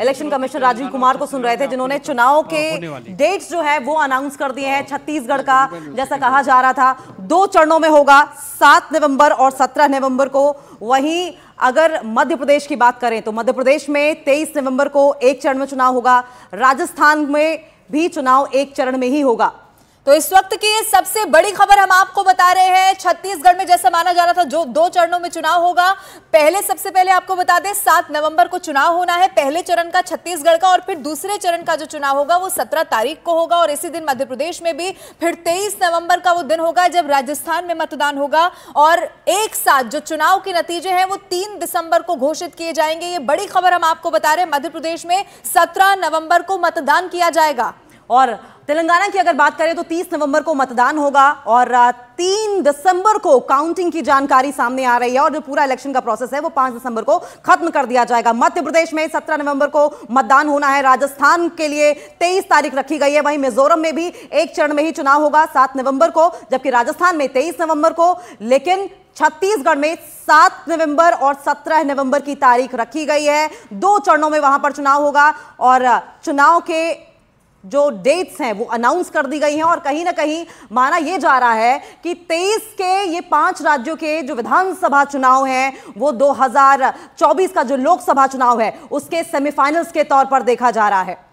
Election commissioner Rajiv Kumar को सुन रहे थे, जिन्होंने चुनाव के डेट्स जो है वो अनाउंस कर दिए हैं। छत्तीसगढ़ का जैसा कहा जा रहा था 2 चरणों में होगा, 7 नवंबर और 17 नवंबर को। वहीं अगर मध्य प्रदेश की बात करें तो मध्य प्रदेश में 23 नवंबर को एक चरण में चुनाव होगा। राजस्थान में भी चुनाव एक चरण में ही होगा। तो इस वक्त की ये सबसे बड़ी खबर हम आपको बता रहे हैं। छत्तीसगढ़ में जैसा माना जा रहा था जो 2 चरणों में चुनाव होगा, सबसे पहले आपको बता दें 7 नवंबर को चुनाव होना है, पहले चरण का छत्तीसगढ़ का, और फिर दूसरे चरण का जो चुनाव होगा वो 17 तारीख को होगा। और इसी दिन मध्य प्रदेश में भी फिर 23 नवंबर का वो दिन होगा जब राजस्थान में मतदान होगा। और एक साथ जो चुनाव के नतीजे हैं वो 3 दिसंबर को घोषित किए जाएंगे। ये बड़ी खबर हम आपको बता रहे हैं। मध्य प्रदेश में 17 नवंबर को मतदान किया जाएगा। और तेलंगाना की अगर बात करें तो 30 नवंबर को मतदान होगा और 3 दिसंबर को काउंटिंग की जानकारी सामने आ रही है। और जो पूरा इलेक्शन का प्रोसेस है वो 5 दिसंबर को खत्म कर दिया जाएगा। मध्य प्रदेश में 17 नवंबर को मतदान होना है। राजस्थान के लिए 23 तारीख रखी गई है। वहीं मिजोरम में भी एक चरण में ही चुनाव होगा 7 नवंबर को, जबकि राजस्थान में 23 नवंबर को। लेकिन छत्तीसगढ़ में 7 नवंबर और 17 नवंबर की तारीख रखी गई है। 2 चरणों में वहां पर चुनाव होगा और चुनाव के जो डेट्स हैं वो अनाउंस कर दी गई हैं। और कहीं ना कहीं माना यह जा रहा है कि 23 के ये 5 राज्यों के जो विधानसभा चुनाव हैं वो 2024 का जो लोकसभा चुनाव है उसके सेमीफाइनल्स के तौर पर देखा जा रहा है।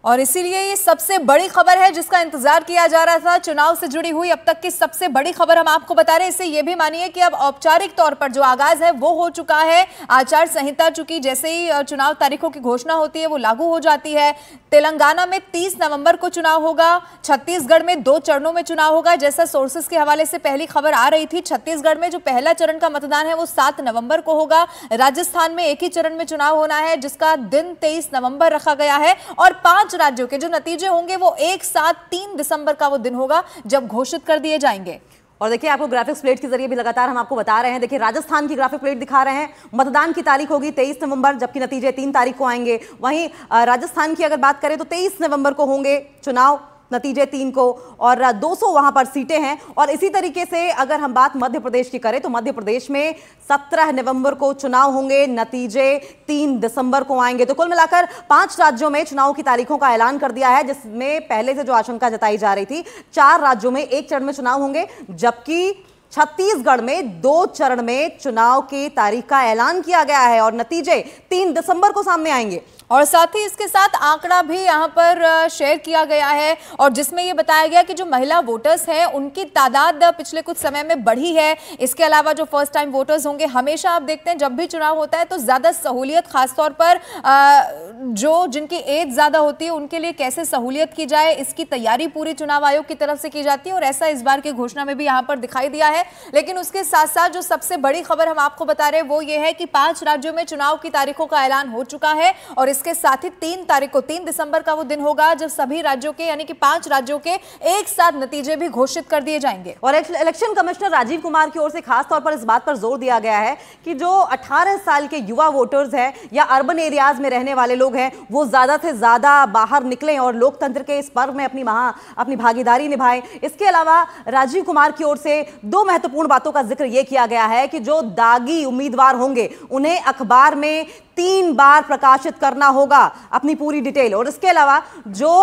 और इसीलिए ये सबसे बड़ी खबर है जिसका इंतजार किया जा रहा था। चुनाव से जुड़ी हुई अब तक की सबसे बड़ी खबर हम आपको बता रहे हैं। इससे ये भी मानिए कि अब औपचारिक तौर पर जो आगाज है वो हो चुका है। आचार संहिता चूंकि जैसे ही चुनाव तारीखों की घोषणा होती है वो लागू हो जाती है। तेलंगाना में 30 नवंबर को चुनाव होगा। छत्तीसगढ़ में 2 चरणों में चुनाव होगा। जैसा सोर्सेस के हवाले से पहली खबर आ रही थी, छत्तीसगढ़ में जो पहला चरण का मतदान है वो 7 नवंबर को होगा। राजस्थान में एक ही चरण में चुनाव होना है जिसका दिन 23 नवंबर रखा गया है। और 5 राज्यों के जो नतीजे होंगे वो एक साथ 3 दिसंबर का वो दिन होगा जब घोषित कर दिए जाएंगे। और देखिए आपको ग्राफिक्स प्लेट के जरिए भी लगातार हम आपको बता रहे हैं। देखिए राजस्थान की ग्राफिक प्लेट दिखा रहे हैं। मतदान की तारीख होगी 23 नवंबर, जबकि नतीजे 3 तारीख को आएंगे। वहीं राजस्थान की अगर बात करें तो 23 नवंबर को होंगे चुनाव, नतीजे 3 को, और 200 वहां पर सीटें हैं। और इसी तरीके से अगर हम बात मध्य प्रदेश की करें तो मध्य प्रदेश में 17 नवंबर को चुनाव होंगे, नतीजे 3 दिसंबर को आएंगे। तो कुल मिलाकर 5 राज्यों में चुनाव की तारीखों का ऐलान कर दिया है, जिसमें पहले से जो आशंका जताई जा रही थी 4 राज्यों में एक चरण में चुनाव होंगे, जबकि छत्तीसगढ़ में 2 चरण में चुनाव की तारीख का ऐलान किया गया है और नतीजे 3 दिसंबर को सामने आएंगे। और साथ ही इसके साथ आंकड़ा भी यहाँ पर शेयर किया गया है और जिसमें ये बताया गया कि जो महिला वोटर्स हैं उनकी तादाद पिछले कुछ समय में बढ़ी है। इसके अलावा जो फर्स्ट टाइम वोटर्स होंगे, हमेशा आप देखते हैं जब भी चुनाव होता है तो ज़्यादा सहूलियत, खासतौर पर जो जिनकी एज ज़्यादा होती है उनके लिए कैसे सहूलियत की जाए, इसकी तैयारी पूरी चुनाव आयोग की तरफ से की जाती है। और ऐसा इस बार की घोषणा में भी यहाँ पर दिखाई दिया है। लेकिन उसके साथ साथ जो सबसे बड़ी खबर हम आपको बता रहे हैं वो ये है कि 5 राज्यों में चुनाव की तारीखों का ऐलान हो चुका है। और इसके साथ ही 3 तारीख को, 3 दिसंबर का वो दिन होगा जब सभी राज्यों के यानी कि 5 राज्यों के एक साथ नतीजे भी घोषित कर दिए जाएंगे। और इलेक्शन कमिश्नर राजीव कुमार की ओर से खास तौर पर इस बात पर जोर दिया गया है कि जो 18 साल के युवा वोटर्स हैं या अर्बन एरियाज में रहने वाले लोग हैं वो ज्यादा से ज्यादा बाहर निकलें और लोकतंत्र के इस पर्व में अपनी भागीदारी निभाएं। इसके अलावा राजीव कुमार की ओर से 2 महत्वपूर्ण बातों का जिक्र यह किया गया है कि जो दागी उम्मीदवार होंगे उन्हें अखबार में 3 बार प्रकाशित करना होगा अपनी पूरी डिटेल। और इसके अलावा जो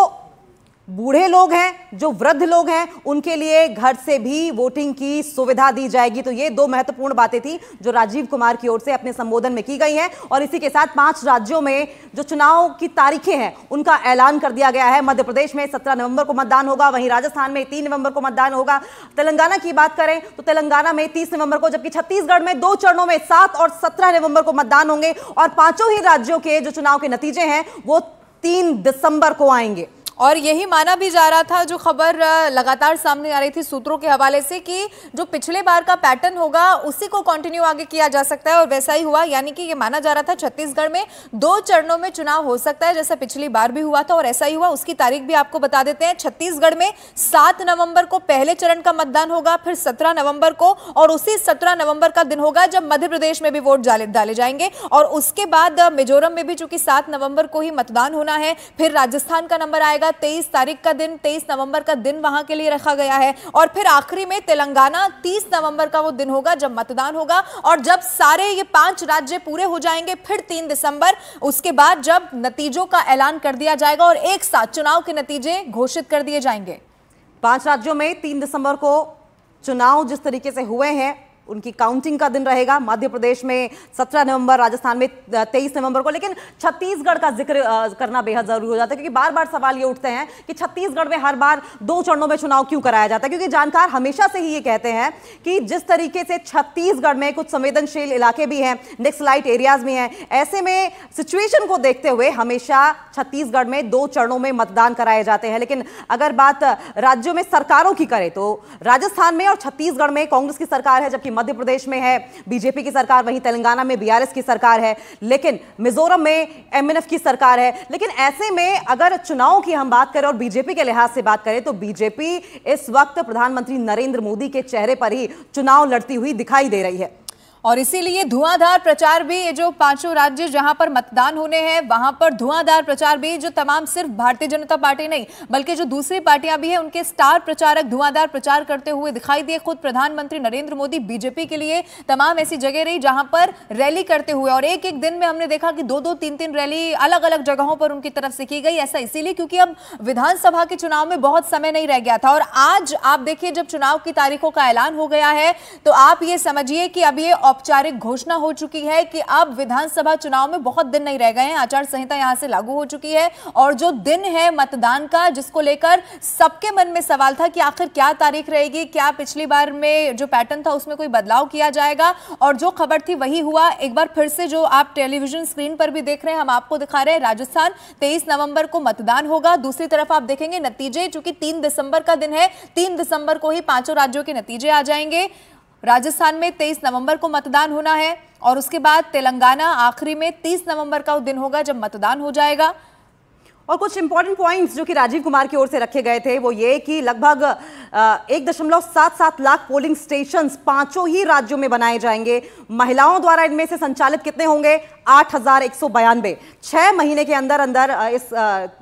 बूढ़े लोग हैं, जो वृद्ध लोग हैं, उनके लिए घर से भी वोटिंग की सुविधा दी जाएगी। तो ये 2 महत्वपूर्ण बातें थी जो राजीव कुमार की ओर से अपने संबोधन में की गई हैं। और इसी के साथ 5 राज्यों में जो चुनाव की तारीखें हैं उनका ऐलान कर दिया गया है। मध्य प्रदेश में 17 नवंबर को मतदान होगा, वहीं राजस्थान में 3 नवंबर को मतदान होगा। तेलंगाना की बात करें तो तेलंगाना में 30 नवंबर को, जबकि छत्तीसगढ़ में 2 चरणों में 7 और 17 नवंबर को मतदान होंगे। और 5 ही राज्यों के जो चुनाव के नतीजे हैं वो 3 दिसंबर को आएंगे। और यही माना भी जा रहा था, जो खबर लगातार सामने आ रही थी सूत्रों के हवाले से, कि जो पिछले बार का पैटर्न होगा उसी को कंटिन्यू आगे किया जा सकता है। और वैसा ही हुआ, यानी कि ये माना जा रहा था छत्तीसगढ़ में 2 चरणों में चुनाव हो सकता है जैसा पिछली बार भी हुआ था, और ऐसा ही हुआ। उसकी तारीख भी आपको बता देते हैं। छत्तीसगढ़ में 7 नवंबर को पहले चरण का मतदान होगा, फिर 17 नवंबर को, और उसी 17 नवंबर का दिन होगा जब मध्य प्रदेश में भी वोट डाले जाएंगे। और उसके बाद मिजोरम में भी चूंकि 7 नवंबर को ही मतदान होना है, फिर राजस्थान का नंबर आएगा जाएगा। 23 तारीख का दिन, 23 नवंबर का दिन वहां के लिए रखा गया है। और फिर आखिरी में तेलंगाना 30 नवंबर का वो दिन होगा जब मतदान होगा। और जब सारे ये 5 राज्य पूरे हो जाएंगे फिर 3 दिसंबर, उसके बाद जब नतीजों का ऐलान कर दिया जाएगा और एक साथ चुनाव के नतीजे घोषित कर दिए जाएंगे। 5 राज्यों में 3 दिसंबर को चुनाव जिस तरीके से हुए हैं उनकी काउंटिंग का दिन रहेगा। मध्य प्रदेश में 17 नवंबर, राजस्थान में 23 नवंबर को। लेकिन छत्तीसगढ़ का जिक्र करना बेहद जरूरी हो जाता है, क्योंकि बार बार सवाल ये उठते हैं कि छत्तीसगढ़ में हर बार 2 चरणों में चुनाव क्यों कराया जाता है। क्योंकि जानकार हमेशा से ही ये कहते हैं कि जिस तरीके से छत्तीसगढ़ में कुछ संवेदनशील इलाके भी हैं, नक्सलाइट एरियाज भी हैं, ऐसे में सिचुएशन को देखते हुए हमेशा छत्तीसगढ़ में 2 चरणों में मतदान कराए जाते हैं। लेकिन अगर बात राज्यों में सरकारों की करें तो राजस्थान में और छत्तीसगढ़ में कांग्रेस की सरकार है, जबकि मध्य प्रदेश में है बीजेपी की सरकार, वहीं तेलंगाना में बीआरएस की सरकार है, लेकिन मिजोरम में एमएनएफ की सरकार है। लेकिन ऐसे में अगर चुनाव की हम बात करें और बीजेपी के लिहाज से बात करें तो बीजेपी इस वक्त प्रधानमंत्री नरेंद्र मोदी के चेहरे पर ही चुनाव लड़ती हुई दिखाई दे रही है। और इसीलिए धुआंधार प्रचार भी, ये जो 5 राज्य जहां पर मतदान होने हैं वहां पर धुआंधार प्रचार भी, जो तमाम सिर्फ भारतीय जनता पार्टी नहीं बल्कि जो दूसरी पार्टियां भी हैं उनके स्टार प्रचारक धुआंधार प्रचार करते हुए दिखाई दिए। खुद प्रधानमंत्री नरेंद्र मोदी बीजेपी के लिए तमाम ऐसी जगह रही जहां पर रैली करते हुए, और एक एक दिन में हमने देखा कि 2-2, 3-3 रैली अलग अलग जगहों पर उनकी तरफ से की गई। ऐसा इसीलिए क्योंकि अब विधानसभा के चुनाव में बहुत समय नहीं रह गया था। और आज आप देखिए जब चुनाव की तारीखों का ऐलान हो गया है तो आप ये समझिए कि अब ये औपचारिक घोषणा हो चुकी है कि अब विधानसभा चुनाव में बहुत दिन नहीं रह गए हैं। आचार संहिता यहां से लागू हो चुकी है और जो दिन है मतदान का, जिसको लेकर सबके मन में सवाल था कि आखिर क्या तारीख रहेगी, क्या पिछली बार में जो पैटर्न था उसमें कोई बदलाव किया जाएगा, और जो खबर थी वही हुआ। एक बार फिर से जो आप टेलीविजन स्क्रीन पर भी देख रहे हैं, हम आपको दिखा रहे हैं, राजस्थान 23 नवंबर को मतदान होगा। दूसरी तरफ आप देखेंगे नतीजे, चूंकि 3 दिसंबर का दिन है, 3 दिसंबर को ही 5 राज्यों के नतीजे आ जाएंगे। राजस्थान में 23 नवंबर को मतदान होना है और उसके बाद तेलंगाना आखिरी में 30 नवंबर का दिन होगा जब मतदान हो जाएगा। और कुछ इंपॉर्टेंट पॉइंट्स जो कि राजीव कुमार की ओर से रखे गए थे वो ये कि लगभग 1.77 लाख पोलिंग स्टेशंस 5 ही राज्यों में बनाए जाएंगे। महिलाओं द्वारा इनमें से संचालित कितने होंगे? 8,192। 6 महीने के अंदर अंदर इस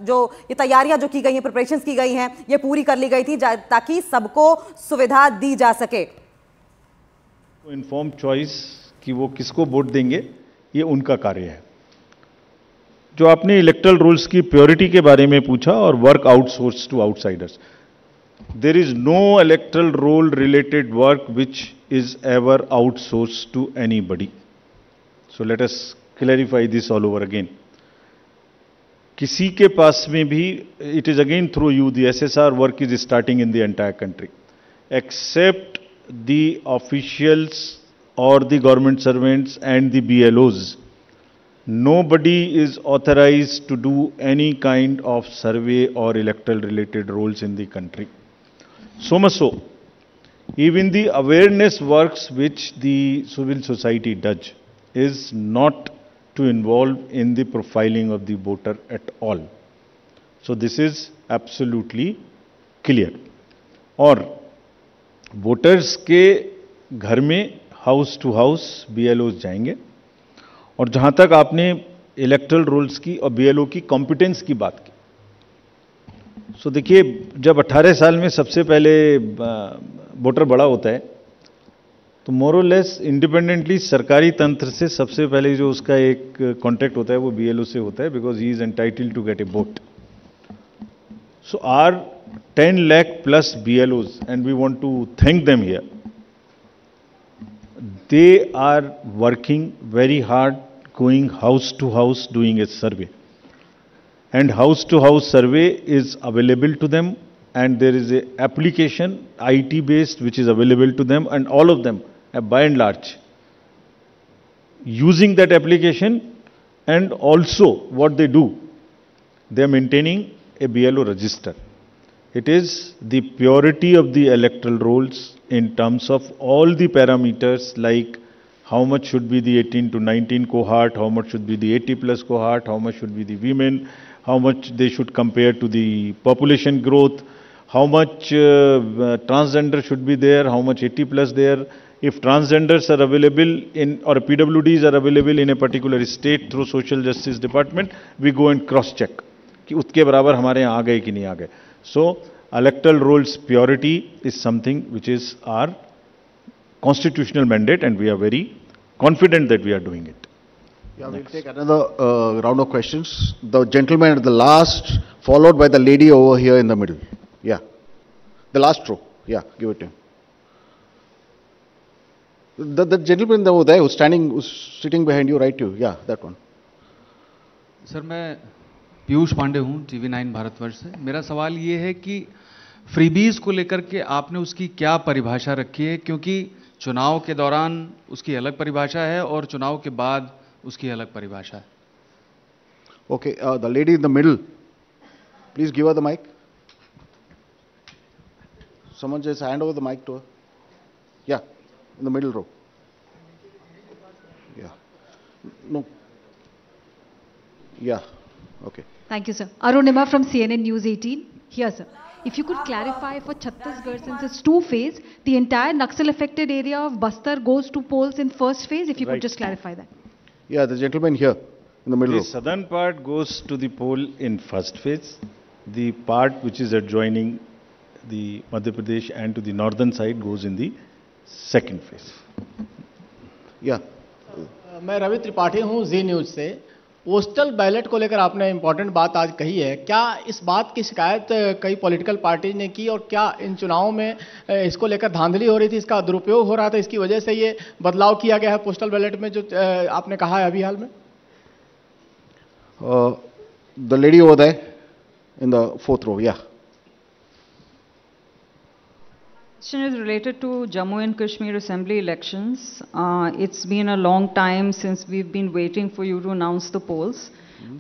जो ये तैयारियां जो की गई हैं, प्रिपरेशंस की गई हैं, ये पूरी कर ली गई थी ताकि सबको सुविधा दी जा सके। इन्फॉर्म चॉइस कि वो किसको वोट देंगे, ये उनका कार्य है। जो आपने इलेक्टरल रूल्स की प्योरिटी के बारे में पूछा और work outsource to outsiders, there is no electoral roll related work which is ever outsource to anybody. So let us clarify this all over again. किसी के पास में भी, it is again through you, the SSR work is starting in the entire country except the officials or the government servants and the BLOs. Nobody is authorized to do any kind of survey or electoral related roles in the country. So much so, even the awareness works which the civil society does is not to involve in the profiling of the voter at all. So this is absolutely clear. और voters के घर में house to house BLOs जाएंगे। और जहां तक आपने electoral roles की और BLO की कॉम्पिटेंस की बात की, सो देखिए जब 18 साल में सबसे पहले वोटर बड़ा होता है तो मोर और लेस इंडिपेंडेंटली सरकारी तंत्र से सबसे पहले जो उसका एक कॉन्टैक्ट होता है वो BLO से होता है, because he is entitled to get a vote. So are 10 lakh plus BLOs, and we want to thank them here. They are working very hard, going house to house, doing a survey. And house to house survey is available to them, and there is a application, IT based, which is available to them, and all of them, by and large, using that application. And also what they do, they are maintaining a BLO register. It is the purity of the electoral rolls in terms of all the parameters, like how much should be the 18 to 19 cohort, how much should be the 80 plus cohort, how much should be the women, how much they should compare to the population growth, how much transgender should be there, how much 80 plus there. If transgenders are available in, or PWDs are available in a particular state through Social Justice Department, we go and cross check. कि उसके बराबर हमारे यहाँ आ गए कि नहीं आ गए. सो electoral rolls purity is something which is our constitutional mandate, and we are very confident that we are doing it. Yeah, we'll take another round of questions. The gentleman at the last, followed by the lady over here in the middle. Yeah, the last row. Yeah, give it to him. The gentleman over there who's sitting behind you, right? Yeah, that one. Sir, मैं पीयूष पांडे हूँ, TV9 Bharatvarsh से. मेरा सवाल ये है कि freebies को लेकर के आपने उसकी क्या परिभाषा रखी है, क्योंकि चुनाव के दौरान उसकी अलग परिभाषा है और चुनाव के बाद उसकी अलग परिभाषा है. Okay, the lady in the middle, please give her the mic. Someone just hand over the mic to her. Yeah, in the middle row. Yeah. No. Yeah. Okay. Thank you, sir. Arunima from CNN News 18. Here, sir. If you could clarify for Chhattisgarh, since it's two-phase, the entire Naxal-affected area of Bastar goes to polls in first phase. If you could just clarify that. Yeah, the gentleman here in the middle row. The southern part goes to the poll in first phase. The part which is adjoining the Madhya Pradesh and to the northern side goes in the second phase. Yeah. मैं रवि त्रिपाठी हूँ जी news से. Postal ballot को लेकर आपने important बात आज कही है. क्या इस बात की शिकायत कई पॉलिटिकल पार्टी ने की और क्या इन चुनावों में इसको लेकर धांधली हो रही थी, इसका दुरुपयोग हो रहा था, इसकी वजह से ये बदलाव किया गया है पोस्टल बैलेट में जो आपने कहा है अभी हाल में? The lady over there in the fourth row, yeah. Question is related to Jammu and Kashmir Assembly elections. It's been a long time since we've been waiting for you to announce the polls.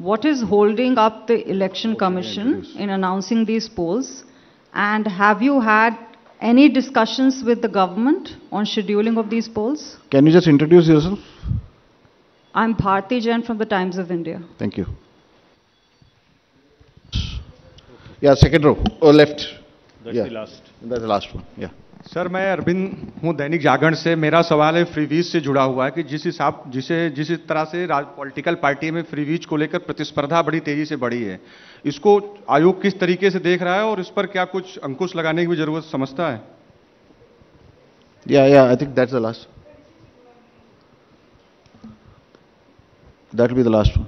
What is holding up the Election Commission in announcing these polls? And have you had any discussions with the government on scheduling of these polls? Can you just introduce yourself? I'm Bharti Jain from the Times of India. Thank you. Yeah, second row, or left. That's the last. That's the last one, yeah. Sir, मैं अरविंद हूँ दैनिक जागरण से. मेरा सवाल है freebies से जुड़ा हुआ है कि जिस तरह से पॉलिटिकल पार्टी में फ्रीवीज को लेकर प्रतिस्पर्धा बड़ी तेजी से बढ़ी है, इसको आयोग किस तरीके से देख रहा है और इस पर क्या कुछ अंकुश लगाने की भी जरूरत समझता है? Yeah, I think that's the last. That will be the last one.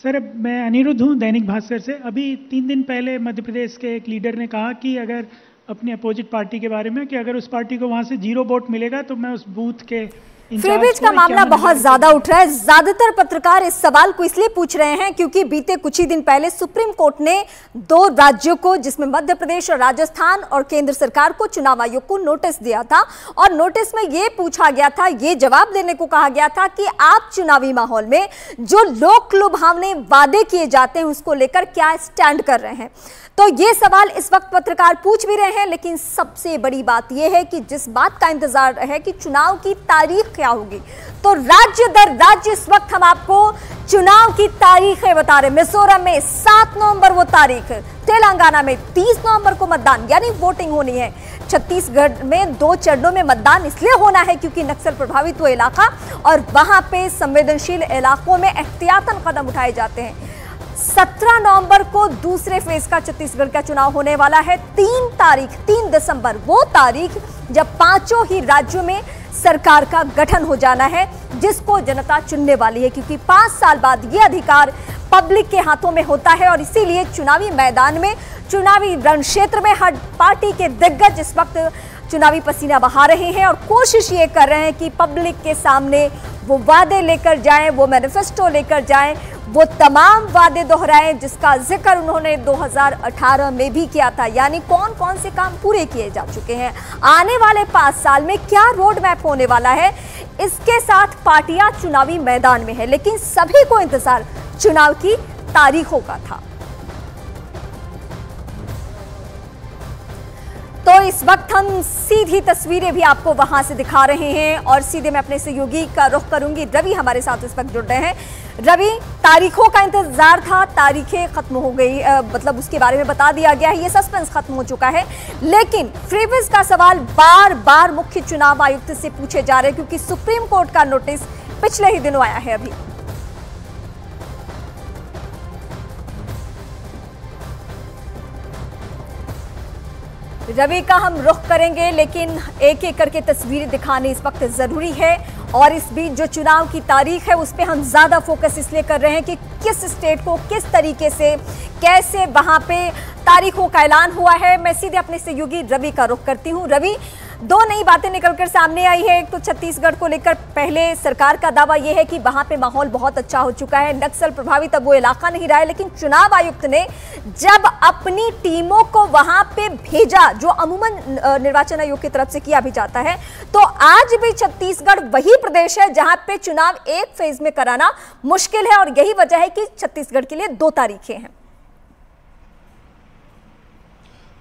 Sir, मैं अनिरुद्ध हूँ दैनिक भास्कर से. अभी 3 दिन पहले मध्य प्रदेश के एक लीडर ने कहा कि अगर अपने अपोजिट पार्टी के बारे में कि अगर उस पार्टी को वहां से 0 वोट मिलेगा तो मैं उस बूथ के फ्रीबीज का मामला बहुत ज्यादा उठ रहा है. ज्यादातर पत्रकार इस सवाल को इसलिए पूछ रहे हैं क्योंकि बीते कुछ ही दिन पहले सुप्रीम कोर्ट ने 2 राज्यों को, जिसमें मध्य प्रदेश और राजस्थान, और केंद्र सरकार को, चुनाव आयोग को नोटिस दिया था. और नोटिस में यह पूछा गया था, यह जवाब देने को कहा गया था कि आप चुनावी माहौल में जो लोक लुभावने वादे किए जाते हैं उसको लेकर क्या स्टैंड कर रहे हैं. तो ये सवाल इस वक्त पत्रकार पूछ भी रहे हैं. लेकिन सबसे बड़ी बात यह है कि जिस बात का इंतजार है कि चुनाव की तारीख क्या होगी, तो राज्य दर राज्य इस वक्त हम आपको चुनाव की तारीखें बता रहे. मिजोरम में 7 नवंबर वो तारीख, तेलंगाना में 30 नवंबर को मतदान यानी वोटिंग होनी है. छत्तीसगढ़ में 2 चरणों में मतदान इसलिए होना है क्योंकि नक्सल प्रभावित वो इलाका और वहां पे संवेदनशील इलाकों में एहतियातन कदम उठाए जाते हैं. 17 नवंबर को दूसरे फेज का छत्तीसगढ़ का चुनाव होने वाला है. 3 दिसंबर वो तारीख जब 5 ही राज्यों में सरकार का गठन हो जाना है, जिसको जनता चुनने वाली है, क्योंकि 5 साल बाद ये अधिकार पब्लिक के हाथों में होता है. और इसीलिए चुनावी मैदान में, चुनावी रण क्षेत्र में हर पार्टी के दिग्गज इस वक्त चुनावी पसीना बहा रहे हैं और कोशिश ये कर रहे हैं कि पब्लिक के सामने वो वादे लेकर जाएं, वो मैनिफेस्टो लेकर जाएं, वो तमाम वादे दोहराएं जिसका जिक्र उन्होंने 2018 में भी किया था. यानी कौन कौन से काम पूरे किए जा चुके हैं, आने वाले 5 साल में क्या रोड मैप होने वाला है, इसके साथ पार्टियां चुनावी मैदान में है. लेकिन सभी को इंतजार चुनाव की तारीखों का था. तो इस वक्त हम सीधी तस्वीरें भी आपको वहां से दिखा रहे हैं और सीधे मैं अपने सहयोगी का रुख करूंगी. रवि हमारे साथ इस वक्त जुड़ रहे हैं. रवि, तारीखों का इंतजार था, तारीखें खत्म हो गई, मतलब उसके बारे में बता दिया गया है, ये सस्पेंस खत्म हो चुका है. लेकिन फ्रीबीज का सवाल बार बार मुख्य चुनाव आयुक्त से पूछे जा रहे हैं क्योंकि सुप्रीम कोर्ट का नोटिस पिछले ही दिनों आया है. अभी रवि का हम रुख करेंगे, लेकिन एक एक करके तस्वीरें दिखानी इस वक्त जरूरी है। और इस बीच जो चुनाव की तारीख है उस पर हम ज्यादा फोकस इसलिए कर रहे हैं कि किस स्टेट को किस तरीके से कैसे वहां पे तारीखों का ऐलान हुआ है। मैं सीधे अपने सहयोगी रवि का रुख करती हूँ। रवि, दो नई बातें निकलकर सामने आई है। एक तो छत्तीसगढ़ को लेकर पहले सरकार का दावा यह है कि वहां पे माहौल बहुत अच्छा हो चुका है, नक्सल प्रभावित अब वो इलाका नहीं रहा है, लेकिन चुनाव आयुक्त ने जब अपनी टीमों को वहां पे भेजा, जो अमूमन निर्वाचन आयोग की तरफ से किया भी जाता है, तो आज भी छत्तीसगढ़ वही प्रदेश है जहां पे चुनाव एक फेज में कराना मुश्किल है। और यही वजह है कि छत्तीसगढ़ के लिए 2 तारीखें हैं।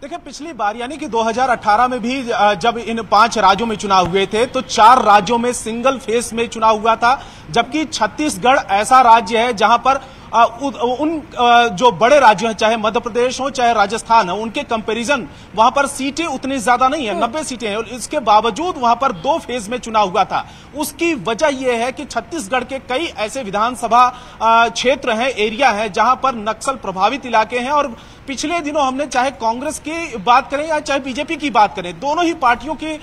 देखिए, पिछली बार यानी कि 2018 में भी जब इन 5 राज्यों में चुनाव हुए थे तो 4 राज्यों में सिंगल फेज में चुनाव हुआ था, जबकि छत्तीसगढ़ ऐसा राज्य है जहां पर जो बड़े राज्य हैं, चाहे मध्य प्रदेश हो चाहे राजस्थान हो, उनके कंपैरिजन वहां पर सीटें उतनी ज्यादा नहीं है, 90 सीटें हैं। इसके बावजूद वहां पर 2 फेज में चुनाव हुआ था। उसकी वजह यह है कि छत्तीसगढ़ के कई ऐसे विधानसभा क्षेत्र हैं, एरिया है, जहां पर नक्सल प्रभावित इलाके हैं। और पिछले दिनों हमने चाहे कांग्रेस की बात करें या चाहे बीजेपी की बात करें, दोनों ही पार्टियों की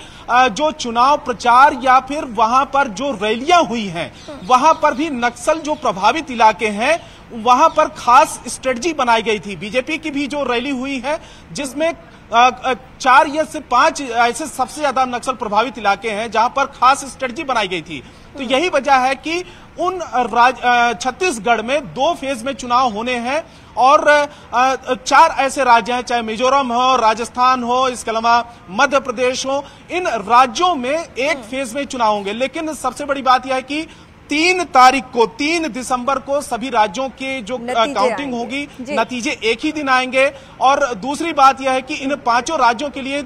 जो चुनाव प्रचार या फिर वहां पर जो रैलियां हुई हैं, वहां पर भी नक्सल जो प्रभावित इलाके हैं वहां पर खास स्ट्रेटजी बनाई गई थी। बीजेपी की भी जो रैली हुई है जिसमें 4 या से 5 ऐसे सबसे ज्यादा नक्सल प्रभावित इलाके हैं जहां पर खास स्ट्रेटजी बनाई गई थी। तो यही वजह है कि उन छत्तीसगढ़ में 2 फेज में चुनाव होने हैं और 4 ऐसे राज्य हैं, चाहे मिजोरम हो, राजस्थान हो, इसके अलावा मध्य प्रदेश हो, इन राज्यों में 1 फेज में चुनाव होंगे। लेकिन सबसे बड़ी बात यह है कि 3 तारीख को 3 दिसंबर को सभी राज्यों के जो काउंटिंग होगी, नतीजे एक ही दिन आएंगे। और दूसरी बात यह है कि इन 5 राज्यों के लिए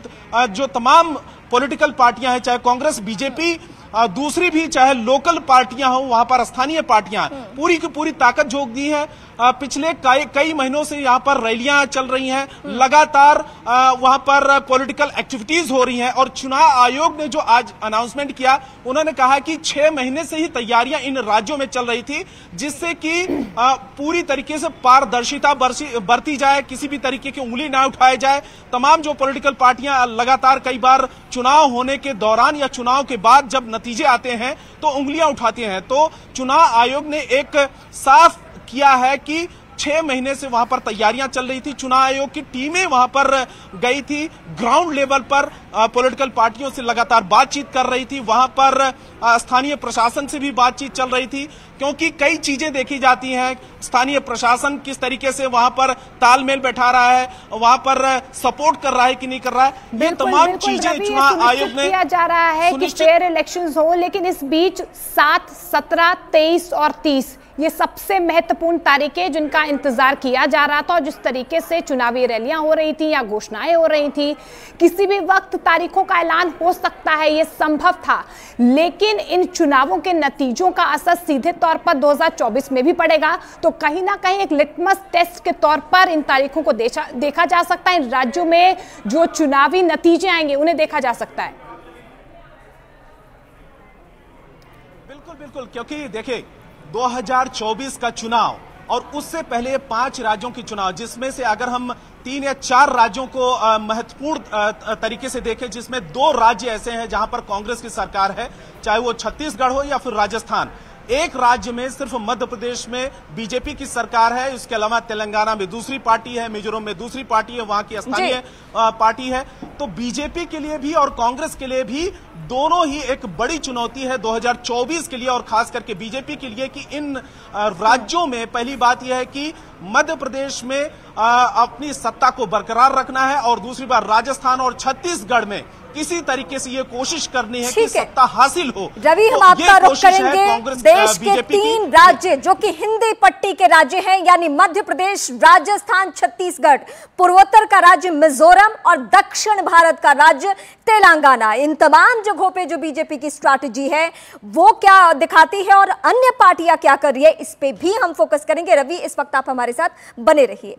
जो तमाम पॉलिटिकल पार्टियां हैं, चाहे कांग्रेस, बीजेपी, दूसरी भी चाहे लोकल पार्टियां हो, वहां पर स्थानीय पार्टियां पूरी की पूरी ताकत झोंक दी है। पिछले कई महीनों से यहां पर रैलियां चल रही हैं, लगातार वहां पर पॉलिटिकल एक्टिविटीज हो रही हैं। और चुनाव आयोग ने जो आज अनाउंसमेंट किया, उन्होंने कहा कि 6 महीने से ही तैयारियां इन राज्यों में चल रही थी, जिससे कि पूरी तरीके से पारदर्शिता बरती जाए, किसी भी तरीके की उंगली ना उठाई जाए। तमाम जो पॉलिटिकल पार्टियां लगातार कई बार चुनाव होने के दौरान या चुनाव के बाद जब नतीजे आते हैं तो उंगलियां उठाती हैं। तो चुनाव आयोग ने एक साफ किया है कि 6 महीने से वहां पर तैयारियां चल रही थी। चुनाव आयोग की टीमें वहां पर गई थी, ग्राउंड लेवल पर पॉलिटिकल पार्टियों से लगातार बातचीत कर रही थी, वहां पर स्थानीय प्रशासन से भी बातचीत चल रही थी, क्योंकि कई चीजें देखी जाती हैं। स्थानीय प्रशासन किस तरीके से वहां पर तालमेल बैठा रहा है, वहां पर सपोर्ट कर रहा है कि नहीं कर रहा है, ये तमाम चीजें चुनाव आयोग ने किया जा रहा है कि फेयर इलेक्शंस हो। लेकिन इस बीच 7, 17, 23 और 30 ये सबसे महत्वपूर्ण तारीखें जिनका इंतजार किया जा रहा था। और जिस तरीके से चुनावी रैलियां हो रही थी या घोषणाएं हो रही थी, किसी भी वक्त तारीखों का ऐलान हो सकता है, ये संभव था। लेकिन इन चुनावों के नतीजों का असर सीधे तौर पर 2024 में भी पड़ेगा। तो कहीं ना कहीं एक लिटमस टेस्ट के तौर पर इन तारीखों को देखा जा सकता है। इन राज्यों में जो चुनावी नतीजे आएंगे उन्हें देखा जा सकता है। बिल्कुल, क्योंकि देखिए 2024 का चुनाव और उससे पहले 5 राज्यों के चुनाव, जिसमें से अगर हम 3 या 4 राज्यों को महत्वपूर्ण तरीके से देखें, जिसमें 2 राज्य ऐसे हैं जहां पर कांग्रेस की सरकार है, चाहे वो छत्तीसगढ़ हो या फिर राजस्थान। एक राज्य में सिर्फ मध्य प्रदेश में बीजेपी की सरकार है, इसके अलावा तेलंगाना में दूसरी पार्टी है, मिजोरम में दूसरी पार्टी है, वहां की स्थानीय पार्टी है। तो बीजेपी के लिए भी और कांग्रेस के लिए भी दोनों ही एक बड़ी चुनौती है 2024 के लिए, और खास करके बीजेपी के लिए कि इन राज्यों में पहली बात यह है कि मध्य प्रदेश में अपनी सत्ता को बरकरार रखना है, और दूसरी बार राजस्थान और छत्तीसगढ़ में किसी तरीके से ये कोशिश करनी है कि सत्ता हासिल हो। रवि, हम आपका रुख करेंगे देश के 3 राज्य जो कि हिंदी पट्टी के राज्य हैं, यानी मध्य प्रदेश, राजस्थान, छत्तीसगढ़, पूर्वोत्तर का राज्य मिजोरम और दक्षिण भारत का राज्य तेलंगाना। इन तमाम जगहों पे जो बीजेपी की स्ट्रैटेजी है वो क्या दिखाती है और अन्य पार्टियां क्या कर रही है, इस पे भी हम फोकस करेंगे। रवि, इस वक्त आप हमारे साथ बने रहिए।